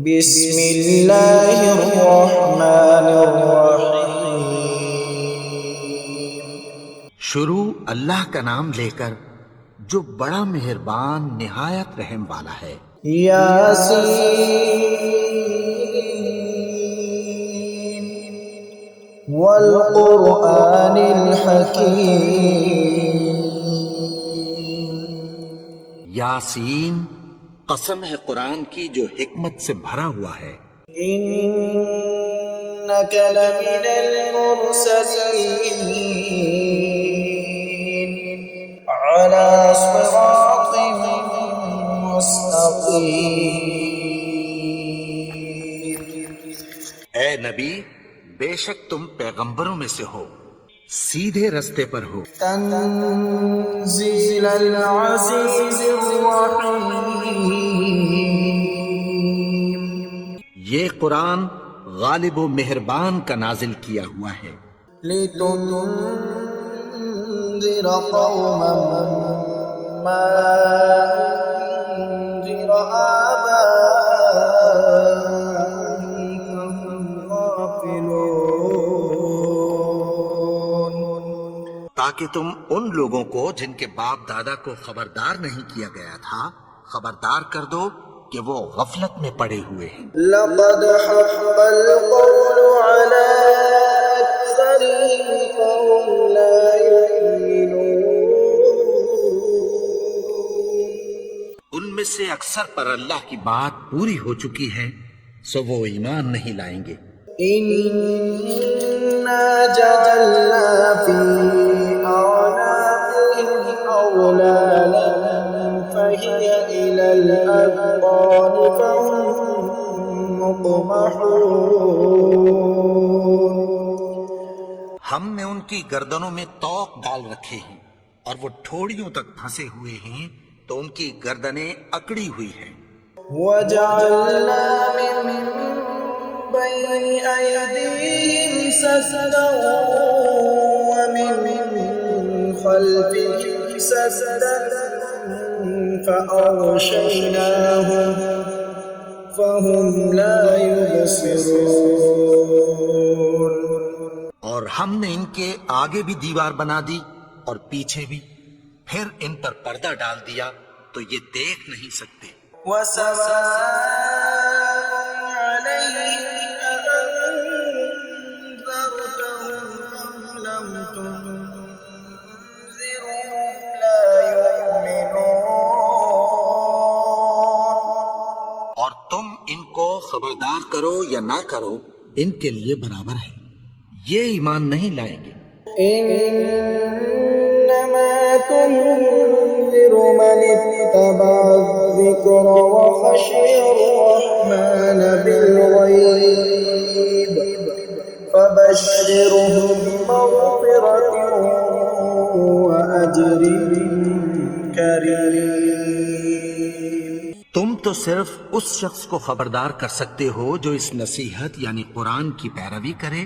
بسم اللہ الرحمن الرحیم۔ شروع اللہ کا نام لے کر جو بڑا مہربان نہایت رحم والا ہے۔ یاسین والقرآن الحکیم۔ یاسین، قسم ہے قرآن کی جو حکمت سے بھرا ہوا ہے۔ انک لمن المرسلین علی صراط مستقیم۔ اے نبی، بے شک تم پیغمبروں میں سے ہو، سیدھے رستے پر ہو۔ تنزیل العزیز الرحیم۔ یہ قرآن غالب و مہربان کا نازل کیا ہوا ہے۔ لتنذر قوما ما انذر آبائهم فهم غافلون۔ تاکہ تم ان لوگوں کو جن کے باپ دادا کو خبردار نہیں کیا گیا تھا خبردار کر دو کہ وہ غفلت میں پڑے ہوئے ہیں۔ لقد حق القول على أكثرهم فهم لا يؤمنون۔ ان میں سے اکثر پر اللہ کی بات پوری ہو چکی ہے سو وہ ایمان نہیں لائیں گے۔ إنا جعلنا في أعناقهم أغلالا فهي إلى الأذقان فهم مقمحون۔ ہم نے ان کی گردنوں میں طوق ڈال رکھے ہیں اور وہ ٹھوڑیوں تک پھنسے ہوئے ہیں تو ان کی گردنیں اکڑی ہوئی ہیں۔ وجعلنا من بين أيديهم سدا ومن خلفهم سدا فأغشيناهم فهم لا يبصرون۔ اور ہم نے ان کے آگے بھی دیوار بنا دی اور پیچھے بھی، پھر ان پر پردہ ڈال دیا تو یہ دیکھ نہیں سکتے۔ وسواء عليهم أأنذرتهم أم لم تنذرهم لا يؤمنون۔ اور تم ان کو خبردار کرو یا نہ کرو ان کے لیے برابر ہے، یہ ایمان نہیں لائیں گے۔ إنما تنذر من اتبع الذكر وخشي الرحمن بالغيب فبشره بمغفرة وأجر كريم۔ تم تو صرف اس شخص کو خبردار کر سکتے ہو جو اس نصیحت یعنی قرآن کی پیروی کرے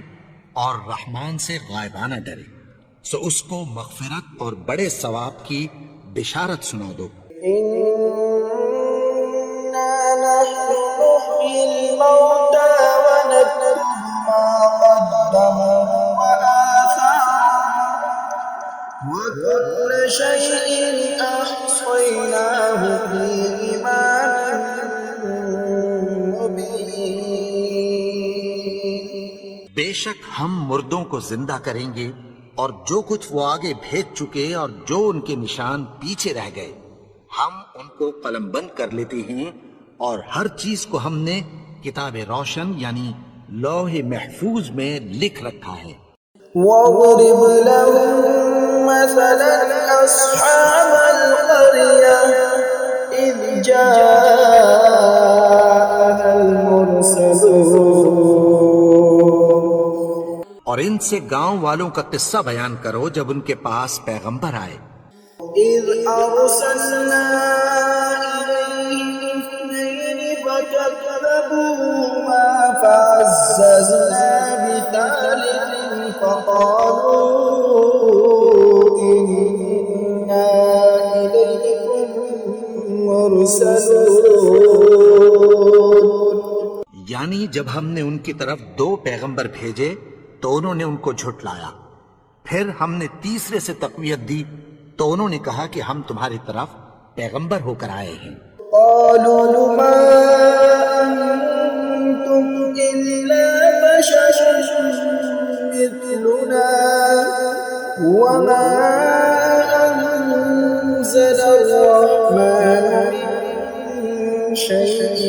اور رحمان سے غائبانہ ڈرے، سو اس کو مغفرت اور بڑے ثواب کی بشارت سنا دو۔ إنا نحن نحيي الموتى ونكتب ما قدموا وآثارهم وكل شيء أحصيناه في إمام مبين۔ بے شک ہم مردوں کو زندہ کریں گے اور جو کچھ وہ آگے بھیج چکے اور جو ان کے نشان پیچھے رہ گئے ہم ان کو قلم بند کر لیتے ہیں، اور ہر چیز کو ہم نے کتاب روشن یعنی لوح محفوظ میں لکھ رکھا ہے۔ واضرب لهم مثلا أصحاب القرية إذ جاءها المرسلون۔ اور ان سے گاؤں والوں کا قصہ بیان کرو جب ان کے پاس پیغمبر آئے۔ إذ أرسلنا إليهم اثنين فكذبوهما فعززنا بثالث فقالوا إنا إليكم مرسلون۔ یعنی جب ہم نے ان کی طرف 2 پیغمبر بھیجے تو انہوں نے ان کو جھٹلایا، پھر ہم نے تیسرے سے تقویت دی تو انہوں نے کہا کہ ہم تمہاری طرف پیغمبر ہو کر آئے ہیں۔ قالوا ما أنتم إلا بشر مثلنا وما أنزل الرحمن من شيء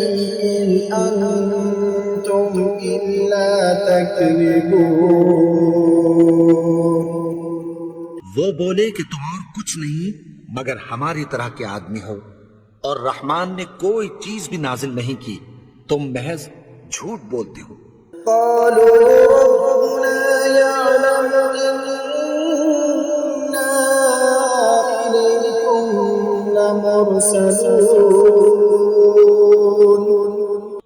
إن أنتم إلا تكذبون۔ وہ بولے کہ تم اور کچھ نہیں مگر ہماری طرح کے آدمی ہو، اور رحمان نے کوئی چیز بھی نازل نہیں کی، تم محض جھوٹ بولتے ہو۔ قالوا ربنا يعلم إنا إليكم لمرسلون۔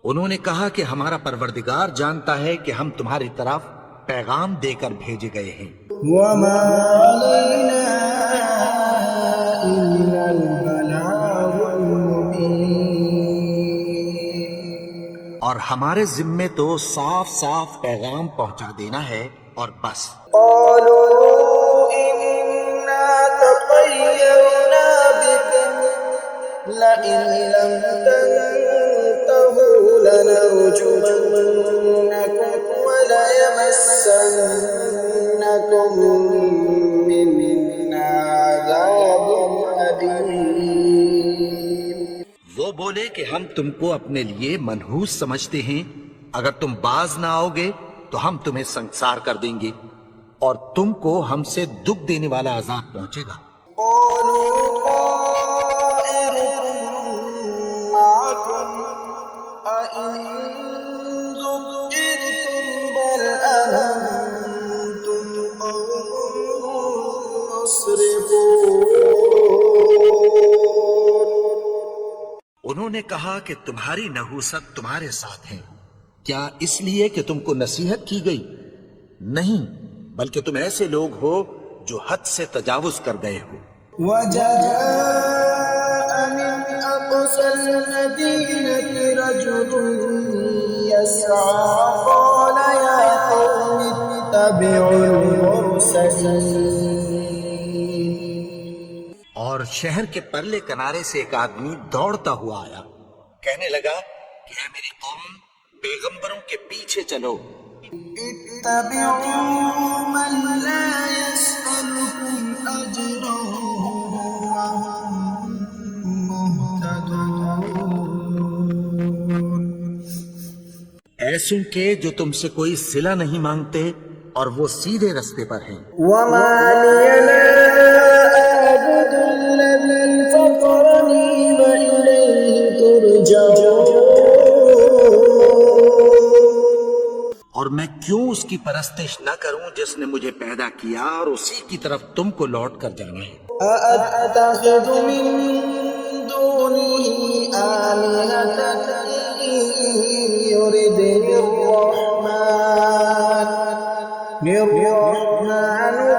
انہوں نے کہا کہ ہمارا پروردگار جانتا ہے کہ ہم تمہاری طرف پیغام دے کر بھیجے گئے ہیں، وما علينا إلا البلاغ المبين۔ اور ہمارے ذمے تو صاف صاف پیغام پہنچا دینا ہے اور بس۔ قالوا إنا تطيرنا بكم لئن لم تنتهوا لنرجمنكم وليمسنكم منا عذاب أليم۔ وہ بولے کہ ہم تم کو اپنے لیے منحوس سمجھتے ہیں، اگر تم باز نہ آؤ گے تو ہم تمہیں سنسار کر دیں گے اور تم کو ہم سے دکھ دینے والا عذاب پہنچے گا۔ قالوا طائركم معكم أئن ذكرتم بل أنتم قوم مسرفون۔ انہوں نے کہا کہ تمہاری نحوست تمہارے ساتھ ہے، کیا اس لیے کہ تم کو نصیحت کی گئی؟ نہیں، بلکہ تم ایسے لوگ ہو جو حد سے تجاوز کر گئے ہو۔ وجاء من أقصى المدينة رجل يسعى قال يا قوم اتبعوا المرسلين۔ اور شہر کے پرلے کنارے سے ایک آدمی دوڑتا ہوا آیا، کہنے لگا کہ اے میری قوم، پیغمبروں کے پیچھے چلو۔ اتبعوا من لا يسألكم أجرا وهم مهتدون۔ ایسوں کے جو تم سے کوئی صلہ نہیں مانگتے اور وہ سیدھے رستے پر ہیں۔ وما لي لا أعبد الذي فطرني وإليه ترجعون۔ اور میں کیوں اس کی پرستش نہ کروں جس نے مجھے پیدا کیا اور اسی کی طرف تم کو لوٹ کر جانا ہے۔ أأتخذ من دونه آلهة إن يردني الرحمن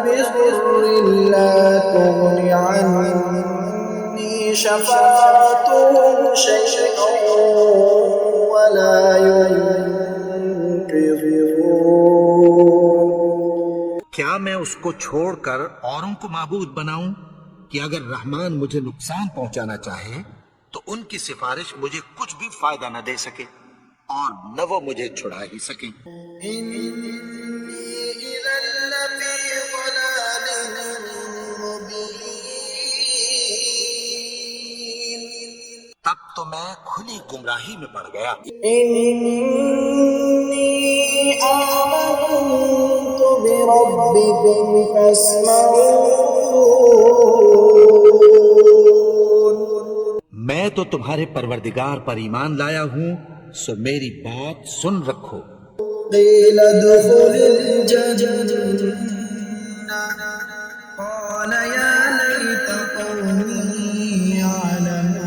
بضر لا تغن عني شفاعتهم شيئا ولا ينقذون۔ کیا میں اس کو چھوڑ کر اوروں کو معبود بناؤں کہ اگر رحمان مجھے نقصان پہنچانا چاہے تو ان کی سفارش مجھے کچھ بھی فائدہ نہ دے سکے اور نہ وہ مجھے چھڑا ہی سکیں۔ إني إذا لفي ضلال مبين۔ تب تو میں کھلی گمراہی میں پڑ گیا۔ إني آمنت بربكم فاسمعون۔ میں تو تمہارے پروردگار پر ایمان لایا ہوں، سو میری بات سن رکھو۔ قيل ادخل الجنة قال يا ليت قومي يعلمون۔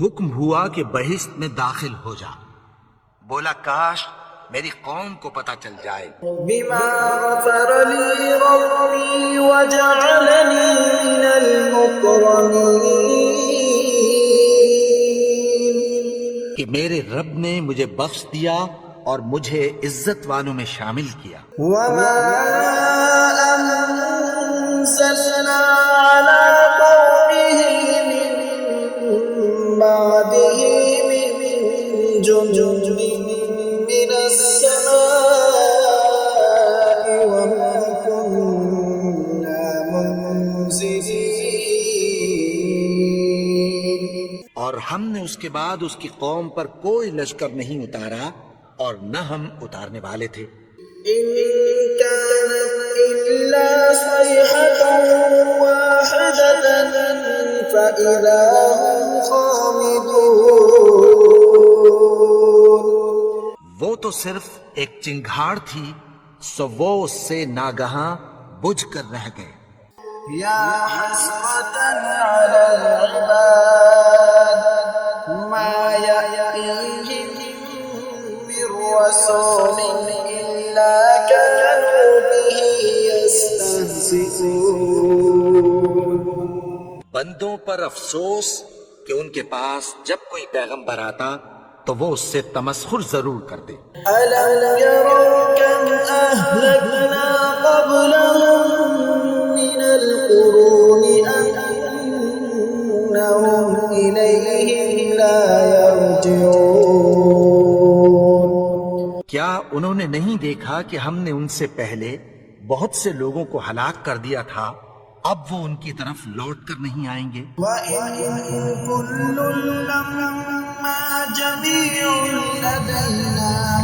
حکم ہوا کہ بہشت میں داخل ہو جا، بولا کاش میری قوم کو پتہ چل جائے۔ بما غفر لي ربي وجعلني من المكرمين۔ کہ میرے رب نے مجھے بخش دیا اور مجھے عزت والوں میں شامل کیا۔ وما أنزلنا على قومه من بعده من جند من السماء وما كنا منزلين۔ اور ہم نے اس کے بعد اس کی قوم پر کوئی لشکر نہیں اتارا اور نہ ہم اتارنے والے تھے۔ إن كانت إلا صيحة واحدة فإذا هم خامدون۔ وہ تو صرف ایک چنگھاڑ تھی، سو وہ اس سے ناگہاں بجھ کر رہ گئے۔ يا حسرة على العباد ما يأتيهم من رسول إلا كانوا به يستهزئون۔ بندوں پر افسوس کہ ان کے پاس جب کوئی پیغمبر آتا تو وہ اس سے تمسخر ضرور کرتے۔ ألم يروا كم أهلكنا قبلهم من القرون أنهم إليهم لا يرجعون۔ کیا انہوں نے نہیں دیکھا کہ ہم نے ان سے پہلے بہت سے لوگوں کو ہلاک کر دیا تھا، اب وہ ان کی طرف لوٹ کر نہیں آئیں گے؟ وَإِن كُلٌّ لَّمَّا جَمِيعٌ لَّدَيْنَا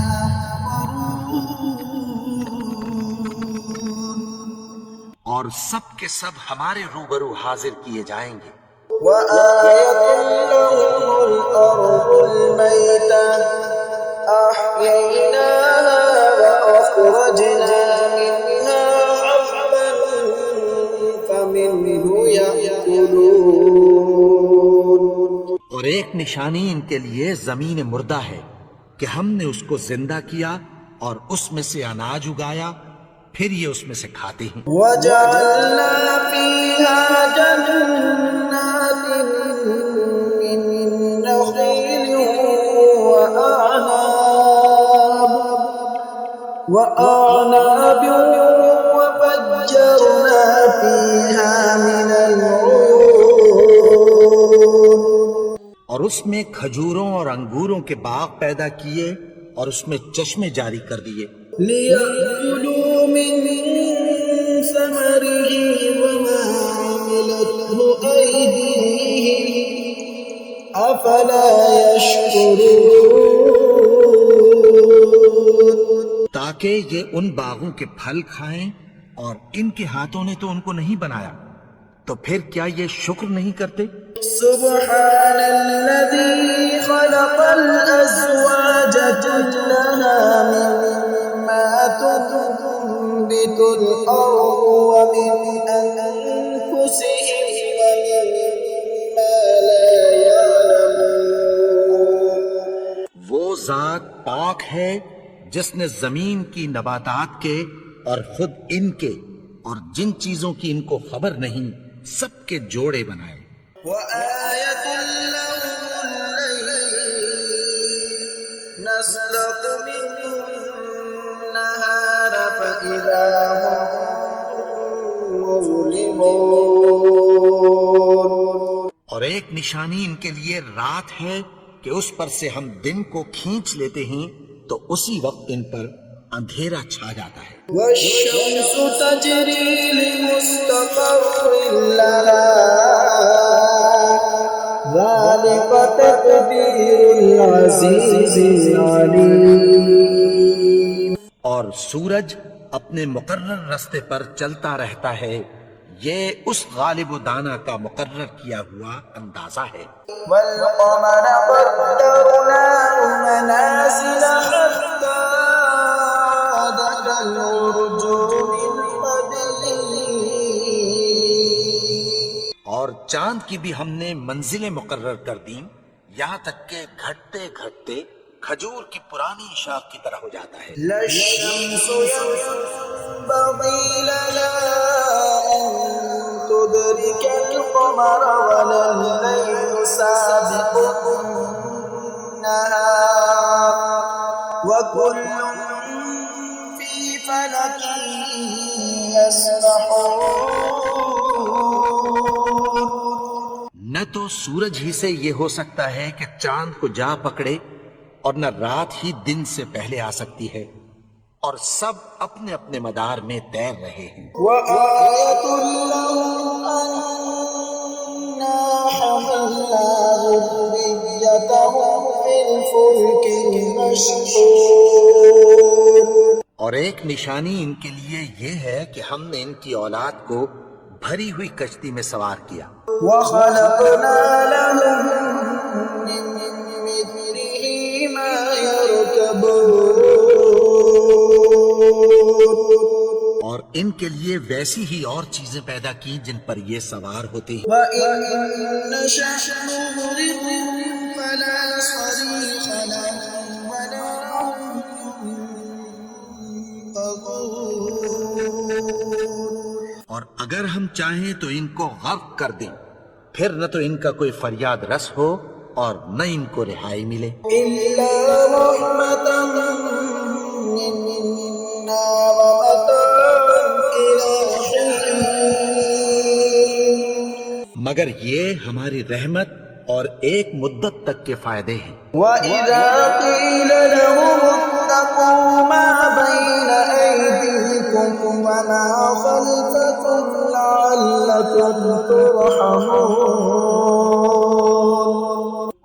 مُحْضَرُونَ۔ اور سب کے سب ہمارے روبرو حاضر کیے جائیں گے۔ وَآيَةٌ لَّهُمُ الْأَرْضُ الْمَيْتَةُ أَحْيَيْنَاهَا وَأَخْرَجْنَا مِنْهَا حَبًّا فَمِنْهُ يَأْكُلُونَ۔ اور ایک نشانی ان کے لیے زمین مردہ ہے کہ ہم نے اس کو زندہ کیا اور اس میں سے اناج اگایا، پھر یہ اس میں سے کھاتے ہیں۔ وَجَعَلْنَا فِيهَا جَنَّاتٍ مِّن نَّخِيلٍ وَأَعْنَابٍ وَفَجَّرْنَا فِيهَا مِنَ الْعُيُونِ۔ اور اس میں کھجوروں اور انگوروں کے باغ پیدا کیے اور اس میں چشمے جاری کر دیے۔ لِيَأْكُلُوا مِن ثَمَرِهِ وَمَا عَمِلَتْهُ أَيْدِيهِمْ أَفَلَا يَشْكُرُونَ۔ تاکہ یہ ان باغوں کے پھل کھائیں اور ان کے ہاتھوں نے تو ان کو نہیں بنایا، تو پھر کیا یہ شکر نہیں کرتے؟ سبحان الذي خلق الأزواج كلها مما تنبت الأرض ومن أنفسهم ومما لا يعلمون۔ وہ ذات پاک ہے جس نے زمین کی نباتات کے اور خود ان کے اور جن چیزوں کی ان کو خبر نہیں سب کے جوڑے بنائے۔ وآية لهم الليل نسلق منه النهار فإذا هم مظلمون۔ اور ایک نشانی ان کے لیے رات ہے کہ اس پر سے ہم دن کو کھینچ لیتے ہیں تو اسی وقت ان پر اندھیرا چھا جاتا ہے۔ والشمس تجري لمستقر لها ذلك تقدير العزيز العليم۔ اور سورج اپنے مقرر راستے پر چلتا رہتا ہے، یہ اس غالب و دانا کا مقرر کیا ہوا اندازہ ہے۔ والقمر قدرناه منازل حتى عاد كالعرجون القديم۔ اور چاند کی بھی ہم نے منزلیں مقرر کر دیں، یہاں تک کہ گھٹتے گھٹتے کھجور کی پرانی شاخ کی طرح ہو جاتا ہے۔ لا الشمس ينبغي لها أن تدرك القمر ولا الليل سابق النهار النهار وكل في فلك يسبحون. نہ تو سورج ہی سے یہ ہو سکتا ہے کہ چاند کو جا پکڑے، اور نہ رات ہی دن سے پہلے آ سکتی ہے، اور سب اپنے اپنے مدار میں تیر رہے ہیں. وآية لهم أنا حملنا ذريتهم في الفلك المشحون. اور ایک نشانی ان کے لیے یہ ہے کہ ہم نے ان کی اولاد کو بھری ہوئی کشتی میں سوار کیا. وخلقنا لهم من مثله ما يركبون. اور ان کے لیے ویسی ہی اور چیزیں پیدا کی جن پر یہ سوار ہوتے ہیں. وإن نشأ نغرقهم فلا صريخ لهم ولا هم ينقذون. اور اگر ہم چاہیں تو ان کو غرق کر دیں، پھر نہ تو ان کا کوئی فریاد رس ہو اور نہ ان کو رہائی ملے. إلا رحمة منا ومتاعا إلى حين. مگر یہ ہماری رحمت اور ایک مدت تک کے فائدے ہیں. وإذا قيل لهم اتقوا ما بين أيديكم وما خلفكم لعلكم ترحمون.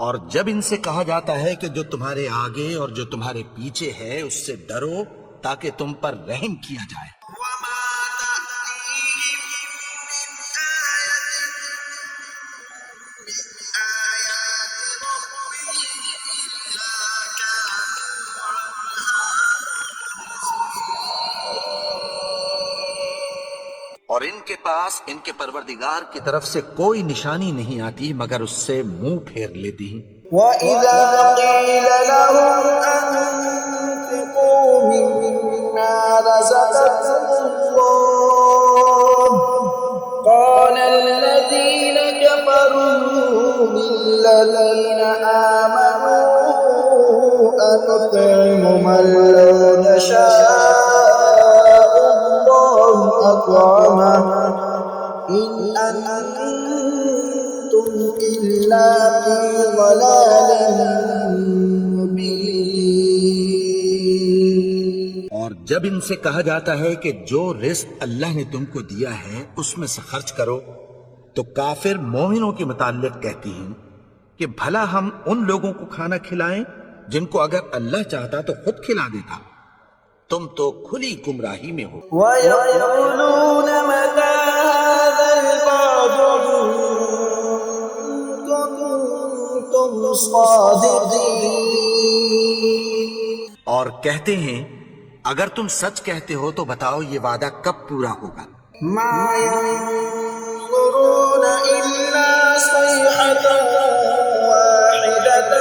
اور جب ان سے کہا جاتا ہے کہ جو تمہارے آگے اور جو تمہارے پیچھے ہے اس سے ڈرو تاکہ تم پر رحم کیا جائے. وما تأتيهم من آية من آيات ربهم إلا كانوا عنها. اور ان کے پاس ان کے پروردگار کی طرف سے کوئی نشانی نہیں آتی مگر اس سے منہ پھیر لیتی ہیں. وَإِذَا قِيلَ لَهُمْ أَنفِقُوا مِمَّا رَزَقَكُمُ اللَّهُ قَالَ الَّذِينَ كَفَرُوا لِلَّذِينَ آمَنُوا أَنُطْعِمُ مَن لَّوْ يَشَاءُ اللَّهُ أَطْعَمَهُ إِنْ أَنتُمْ إِلَّا فِي ضَلَالٍ مُّبِينٍ. اور جب ان سے کہا جاتا ہے کہ جو رزق اللہ نے تم کو دیا ہے اس میں سے خرچ کرو، تو کافر مومنوں کے متعلق کہتی ہیں کہ بھلا ہم ان لوگوں کو کھانا کھلائیں جن کو اگر اللہ چاہتا تو خود کھلا دیتا. تم تو کھلی گمراہی میں ہو. وَيَقُولُونَ مَتَىٰ هَٰذَا الْوَعْدُ إِن كُنتُمْ صَادِقِينَ. اور کہتے ہیں اگر تم سچ کہتے ہو تو بتاؤ یہ وعدہ کب پورا ہوگا. مَا يَنظُرُونَ إِلَّا صَيْحَةً وَاحِدَةً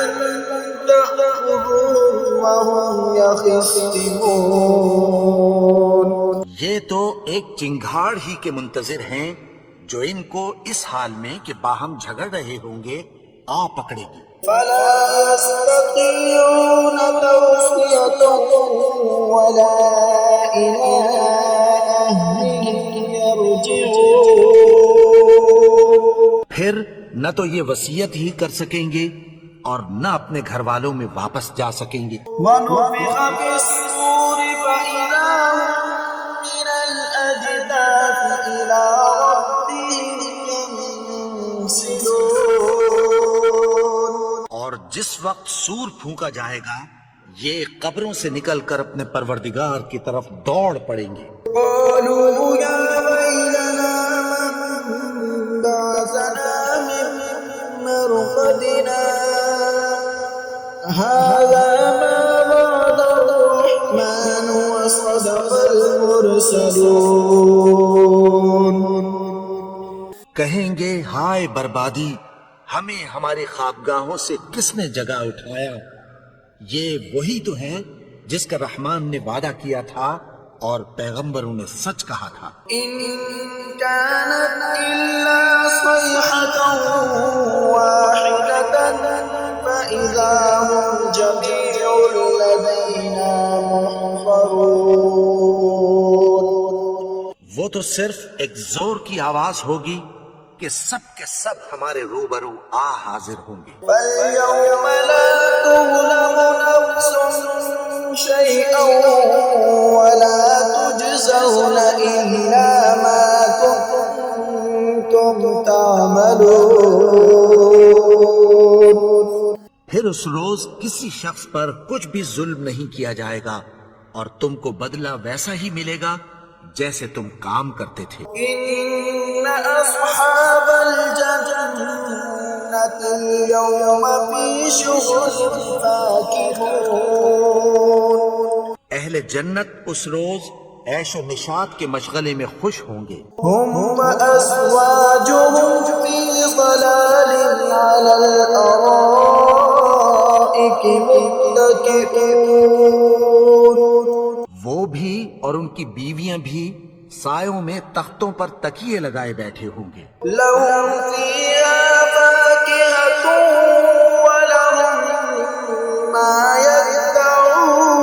تَأْخُذُهُمْ وَهُمْ يَخِصِّمُونَ. یہ تو ایک چنگھاڑ ہی کے منتظر ہیں جو ان کو اس حال میں کہ باہم جھگڑ رہے ہوں گے آ پکڑے گی. فلا يستطيعون توصية ولا إلى أهلهم يرجعون. پھر نہ تو یہ وصیت ہی کر سکیں گے اور نہ اپنے گھر والوں میں واپس جا سکیں گے. ونفخ في الصور فإذا هم من الأجداث إلى ربهم ينسلون. اور جس وقت سور پھونکا جائے گا یہ قبروں سے نکل کر اپنے پروردگار کی طرف دوڑ پڑیں گے. قالوا يا ويلنا من بعثنا من مرقدنا هذا ما وعد الرحمن وصدق المرسلون. کہیں گے ہائے بربادی، ہمیں ہمارے خوابگاہوں سے کس نے جگا اٹھایا. یہ وہی تو ہے جس کا رحمان نے وعدہ کیا تھا اور پیغمبروں نے سچ کہا تھا. إن كانت إلا صيحة واحدة فإذا هم لدينا محضرون. وہ تو صرف ایک زور کی آواز ہوگی کہ سب کے سب ہمارے روبرو حاضر ہوں گے. فاليوم لا تظلم نفس شيئا ولا تجزون إلا ما كنتم تعملون. پھر اس روز کسی شخص پر کچھ بھی ظلم نہیں کیا جائے گا اور تم کو بدلہ ویسا ہی ملے گا جیسے تم کام کرتے تھے. إن أصحاب الجنة اليوم في شغل فاكهون. اہل جنت اس روز عیش و نشاط کے مشغلے میں خوش ہوں گے. هم وأزواجهم في ظلال على الأرائك متكئون. وہ بھی اور ان کی بیویاں بھی سایوں میں تختوں پر تکیے لگائے بیٹھے ہوں گے. لهم فيها فاكهة ولهم ما يدعون.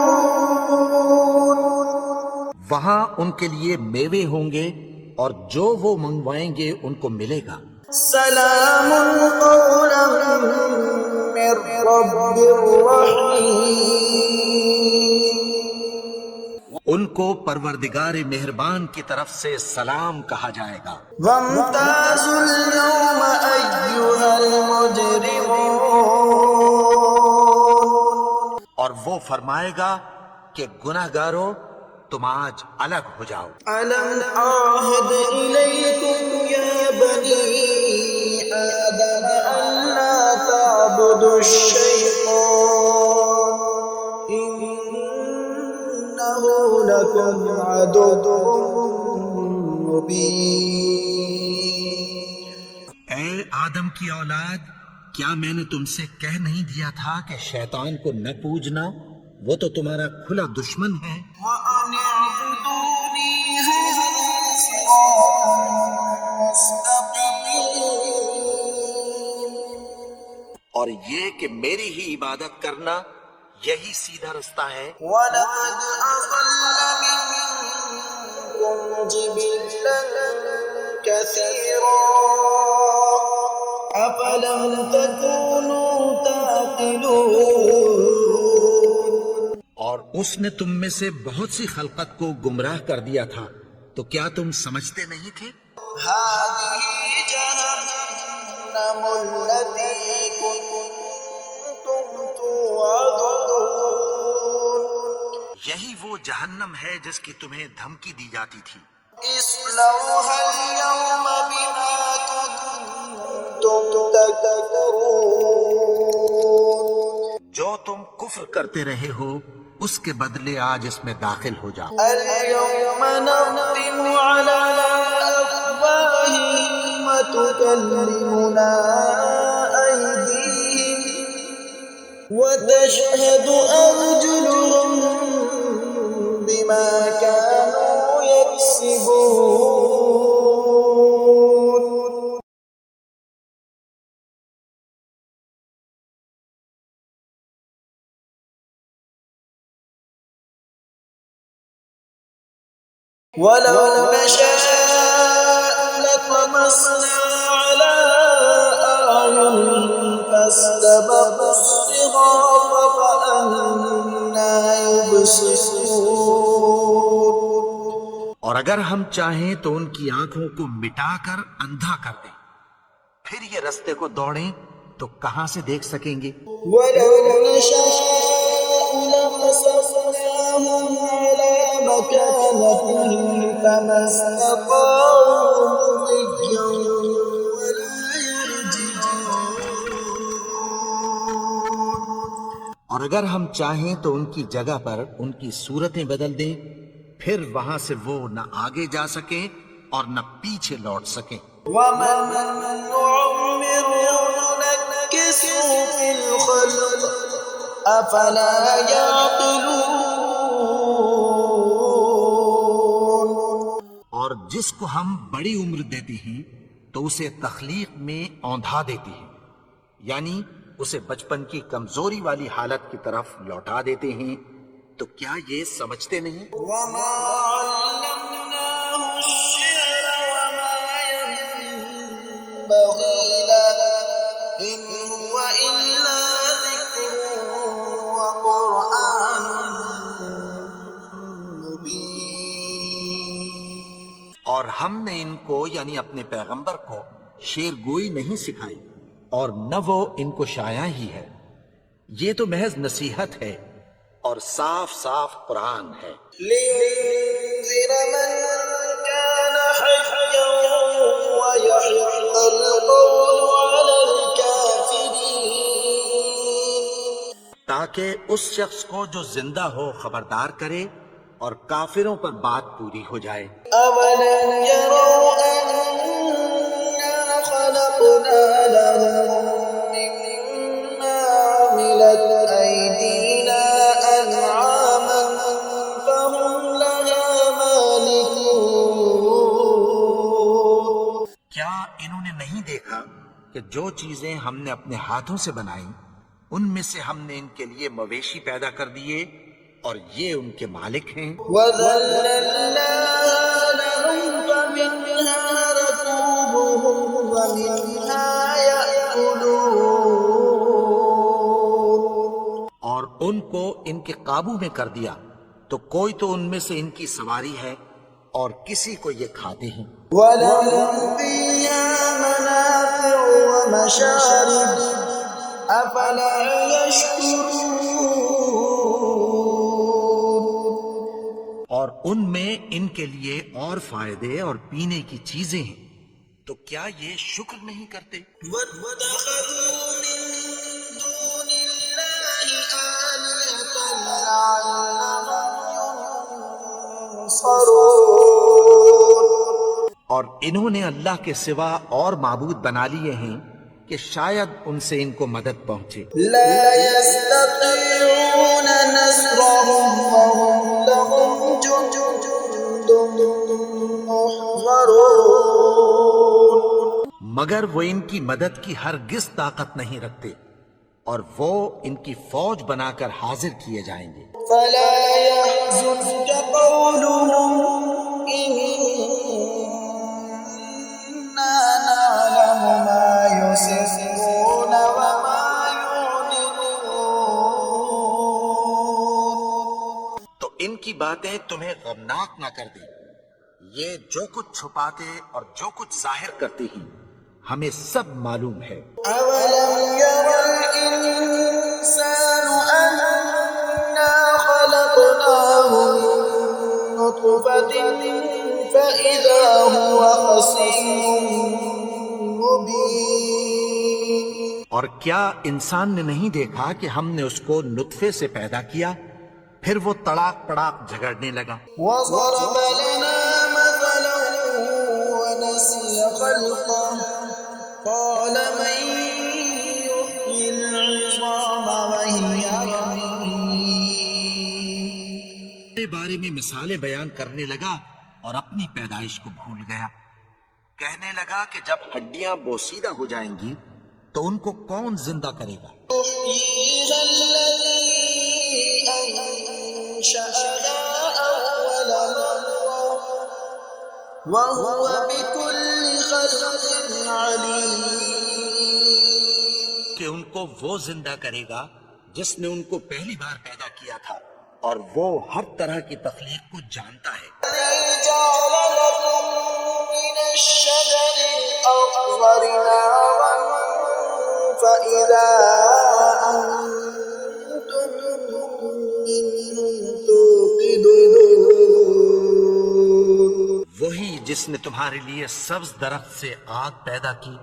وہاں ان کے لیے میوے ہوں گے اور جو وہ منگوائیں گے ان کو ملے گا. سلام قولا من رب رحیم. ان کو پروردگار مہربان کی طرف سے سلام کہا جائے گا. وامتازوا اليوم أيها المجرمون. اور وہ فرمائے گا کہ گناہگارو تم آج الگ ہو جاؤ. ألم أعهد إليكم يا بني آدم ألا تعبدوا الشيطان إنه لكم عدو مبين. اے آدم کی اولاد، کیا میں نے تم سے کہہ نہیں دیا تھا کہ شیطان کو نہ پوجنا، وہ تو تمہارا کھلا دشمن ہے. وأن اعبدوني هذا صراط مستقيم. اور یہ کہ میری ہی عبادت کرنا یہی سیدھا رستہ ہے. ولقد أضل منكم جبلا كثيرا أفلم تكونوا تعقلون. اور اس نے تم میں سے بہت سی خلقت کو گمراہ کر دیا تھا، تو کیا تم سمجھتے نہیں تھے؟ هذه جهنم التي كنتم توعدون. یہی وہ جہنم ہے جس کی تمہیں دھمکی دی جاتی تھی. اصلوها اليوم بما كنتم تكفرون. جو تم کفر کرتے رہے ہو اس کے بدلے آج اس میں داخل ہو جاؤ. اليوم نختم على أفواههم وتكلمنا أيديهم وتشهد أرجلهم بما كانوا يكسبون. ولو نشاء لطمسنا على أعينهم فاستبقوا الصراط فأنى يبصرون. اور اگر ہم چاہیں تو ان کی آنکھوں کو مٹا کر اندھا کر دیں، پھر یہ رستے کو دوڑیں تو کہاں سے دیکھ سکیں گے. ولو نشاء لمسخناهم على مكانتهم فما استطاعوا مضيا ولا يرجعون. اور اگر ہم چاہیں تو ان کی جگہ پر ان کی صورتیں بدل دیں، پھر وہاں سے وہ نہ آگے جا سکیں اور نہ پیچھے لوٹ سکیں. ومن نعمره ننكسه في الخلق أفلا يعقلون. اور جس کو ہم بڑی عمر دیتے ہیں تو اسے تخلیق میں اوندھا دیتے ہیں، یعنی اسے بچپن کی کمزوری والی حالت کی طرف لوٹا دیتے ہیں، تو کیا یہ سمجھتے نہیں؟ وما علمناه الشعر وما ينبغي له إن هو إلا ذكر وقرآن مبين. اور ہم نے ان کو یعنی اپنے پیغمبر کو شعر گوئی نہیں سکھائی، اور نہ وہ ان کو شایا ہی ہے، یہ تو محض نصیحت ہے اور صاف صاف قرآن ہے، لينذر من كان حيا ويحق القول على الكافرين. تاکہ اس شخص کو جو زندہ ہو خبردار کرے اور کافروں پر بات پوری ہو جائے۔ أولم يروا أنا خلقنا لهم مما عملت أيدينا أنعاما فهم لها مالكون. کیا انہوں نے نہیں دیکھا کہ جو چیزیں ہم نے اپنے ہاتھوں سے بنائی ان میں سے ہم نے ان کے لیے مویشی پیدا کر دیے اور یہ ان کے مالک ہیں؟ وَذَلَّلْنَاهَا لَهُمْ فَمِنْهَا رَكُوبُهُمْ وَمِنْهَا يَأْكُلُونَ. اور ان کو ان کے قابو میں کر دیا تو کوئی تو ان میں سے ان کی سواری ہے اور کسی کو یہ کھاتے ہیں۔ وَلَهُمْ فِيهَا مَنَافِعُ وَمَشَارِبُ أَفَلَا يَشْكُرُونَ. اور ان میں ان کے لیے اور فائدے اور پینے کی چیزیں ہیں، تو کیا یہ شکر نہیں کرتے؟ وَاتَّخَذُوا مِن دُونِ اللَّهِ آلِهَةً لَعَلَّهُمْ يُنصَرُونَ. اور انہوں نے اللہ کے سوا اور معبود بنا لیے ہیں کہ شاید ان سے ان کو مدد پہنچے۔ لا يستطيعون نصرهم وهم لهم جند محضرون. مگر وہ ان کی مدد کی ہرگز طاقت نہیں رکھتے اور وہ ان کی فوج بنا کر حاضر کیے جائیں گے۔ فلا يحزنك قولهم إنا نعلم ما يسرون وما يعلنون. تو ان کی باتیں تمہیں غمناک نہ کر دیں، یہ جو کچھ چھپاتے اور جو کچھ ظاہر کرتے ہیں ہمیں سب معلوم ہے۔ أولم ير الإنسان أنا خلقناه من نطفة فإذا هو خصيم مبين. اور کیا انسان نے نہیں دیکھا کہ ہم نے اس کو نطفے سے پیدا کیا پھر وہ تڑاک پڑاک جھگڑنے لگا؟ وضرب لنا مثلا ونسي خلقه قال من يحيي العظام وهي رميم. کے بارے میں مثالیں بیان کرنے لگا اور اپنی پیدائش کو بھول گیا، کہنے لگا کہ جب ہڈیاں بوسیدہ ہو جائیں گی تو ان کو کون زندہ کرے گا؟ يحييها الذي أنشأها أول مرة وهو بكل خلق عليم. کہ ان کو وہ زندہ کرے گا جس نے ان کو پہلی بار پیدا کیا تھا اور وہ ہر طرح کی تخلیق کو جانتا ہے۔ جعل لكم من الشجر الأخضر نارا فإذا أنتم منه توقدون. وہی جس نے تمہارے لیے سبز درخت سے آگ پیدا کی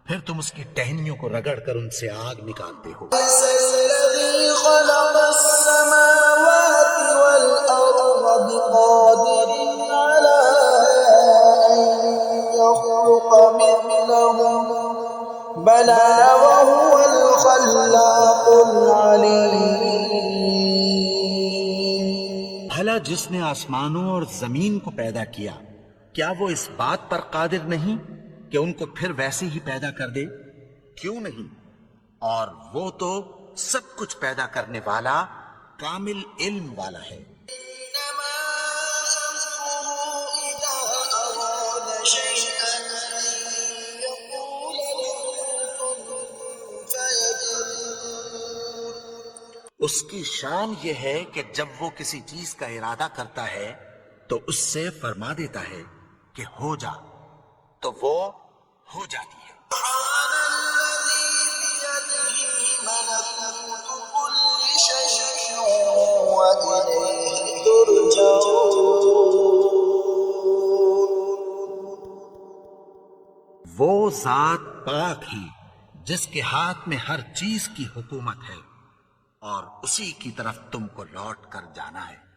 پھر تم اس کی ٹہنیوں کو رگڑ کر ان سے آگ نکالتے ہو۔ الذي خلق السماوات والأرض بقادر على أن يخلق مثلهم بلى وهو الخلاق العليم. بھلا جس نے آسمانوں اور زمین کو پیدا کیا کیا وہ اس بات پر قادر نہیں کہ ان کو پھر ویسے ہی پیدا کر دے؟ کیوں نہیں، اور وہ تو سب کچھ پیدا کرنے والا کامل علم والا ہے۔ إنما أمره إذا أراد شيئا أن يقول له كن فيكون۔ اس کی شان یہ ہے کہ جب وہ کسی چیز کا ارادہ کرتا ہے تو اس سے فرما دیتا ہے کہ ہو جا، تو وہ ہو جاتی ہے۔ سبحان الذي بيده ملكوت كل شيء وإليه ترجعون۔ وہ ذات پاک ہے جس کے ہاتھ میں ہر چیز کی حکومت ہے اور اسی کی طرف تم کو لوٹ کر جانا ہے۔